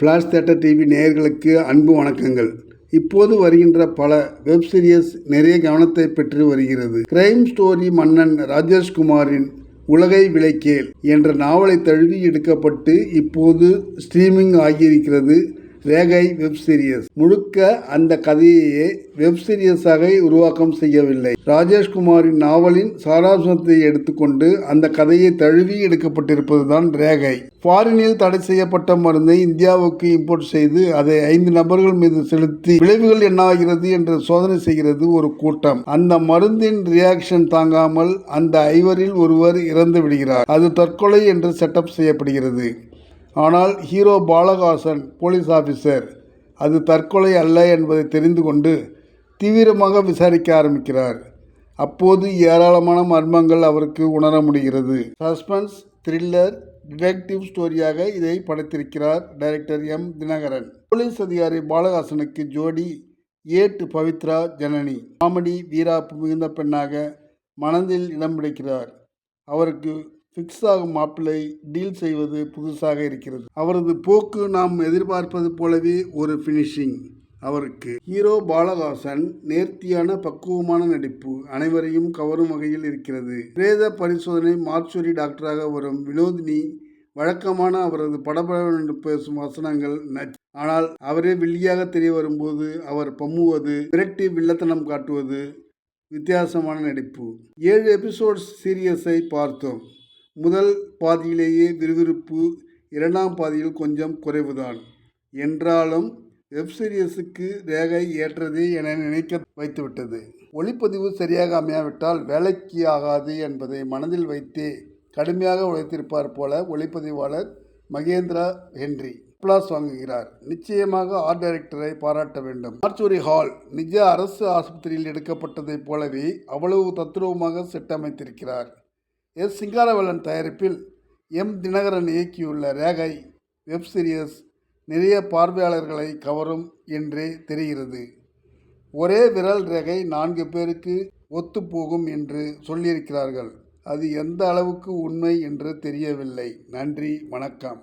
Flash theatre TV நேயர்களுக்கு அன்பு வணக்கங்கள். இப்போது வருகின்ற பல வெப் சீரிஸ் நிறைய கவனத்தை பெற்று வருகிறது. கிரைம் ஸ்டோரி மன்னன் ராஜேஷ்குமாரின் உலகை விலைக்கேல் என்ற நாவலை தழுவி எடுக்கப்பட்டு இப்போது ஸ்ட்ரீமிங் ஆகியிருக்கிறது ரேகை வெப் சீரிஸ். முழுக்க அந்த கதையையே வெப் சீரிஸாக உருவாக்கம் செய்யவில்லை. ராஜேஷ்குமாரின் நாவலின் சாராம்சத்தை எடுத்துக்கொண்டு அந்த கதையை தழுவி எடுக்கப்பட்டிருப்பதுதான் ரேகை. ஃபாரினில் தடை செய்யப்பட்ட மருந்தை இந்தியாவுக்கு இம்போர்ட் செய்து அதை 5 நபர்கள் மீது செலுத்தி விளைவுகள் என்னாகிறது என்று சோதனை செய்கிறது ஒரு கூட்டம். அந்த மருந்தின் ரியாக்ஷன் தாங்காமல் அந்த 5 ஒருவர் இறந்து விடுகிறார். அது தற்கொலை என்று செட்டப் செய்யப்படுகிறது. ஆனால் ஹீரோ பாலகாசன் போலீஸ் ஆஃபீஸர் அது தற்கொலை அல்ல என்பதை தெரிந்து கொண்டு தீவிரமாக விசாரிக்க ஆரம்பிக்கிறார். அப்போது ஏராளமான மர்மங்கள் அவருக்கு உணர முடிகிறது. சஸ்பென்ஸ், த்ரில்லர், டிடெக்டிவ் ஸ்டோரியாக இதை படைத்திருக்கிறார் டைரக்டர் எம். தினகரன். போலீஸ் அதிகாரி பாலகாசனுக்கு ஜோடி ஏட் பவித்ரா ஜனனி. காமெடி வீராப்பு மிகுந்த பெண்ணாக மனதில் இடம் பிடிக்கிறார். அவருக்கு ஃபிக்ஸ் ஆகும் மாப்பிள்ளை டீல் செய்வது புதுசாக இருக்கிறது. அவரது போக்கு நாம் எதிர்பார்ப்பது போலவே ஒரு ஃபினிஷிங் அவருக்கு. ஹீரோ பாலகாசன் நேர்த்தியான பக்குவமான நடிப்பு அனைவரையும் கவரும் வகையில் இருக்கிறது. பிரேத பரிசோதனை மார்ச்சுரி டாக்டராக வரும் வினோதினி வழக்கமான அவரது படபடவென்று பேசும் வசனங்கள் ஆனால் அவரே வில்லியாக தெரிய வரும்போது அவர் பம்முவது, விரட்டி வில்லத்தனம் காட்டுவது வித்தியாசமான நடிப்பு. 7 எபிசோட்ஸ் சீரியஸை பார்த்தோம். முதல் பாதியிலேயே விறுவிறுப்பு, 2ஆம் பாதியில் கொஞ்சம் குறைவுதான். என்றாலும் வெப் சீரிஸுக்கு ரேகை ஏற்றதே என நினைக்க வைத்துவிட்டது. ஒளிப்பதிவு சரியாக அமையாவிட்டால் வேலைக்கு ஆகாது என்பதை மனதில் வைத்தே கடுமையாக உழைத்திருப்பார் போல ஒளிப்பதிவாளர் மகேந்திரா ஹென்றி. அப்ளாஸ் வாங்குகிறார். நிச்சயமாக ஆர்ட் டைரக்டரை பாராட்ட வேண்டும். மார்ச்சுரி ஹால் நிஜ அரசு ஆஸ்பத்திரியில் எடுக்கப்பட்டதைப் போலவே அவ்வளவு தத்ரூபமாக செட் அமைத்திருக்கிறார். எஸ். சிங்காரவேலன் தயாரிப்பில் எம். தினகரன் இயக்கியுள்ள ரேகை வெப் சீரிஸ் நிறைய பார்வையாளர்களை கவரும் என்றே தெரிகிறது. ஒரே விரல் ரேகை 4 பேருக்கு ஒத்துப்போகும் என்று சொல்லியிருக்கிறார்கள். அது எந்த அளவுக்கு உண்மை என்று தெரியவில்லை. நன்றி, வணக்கம்.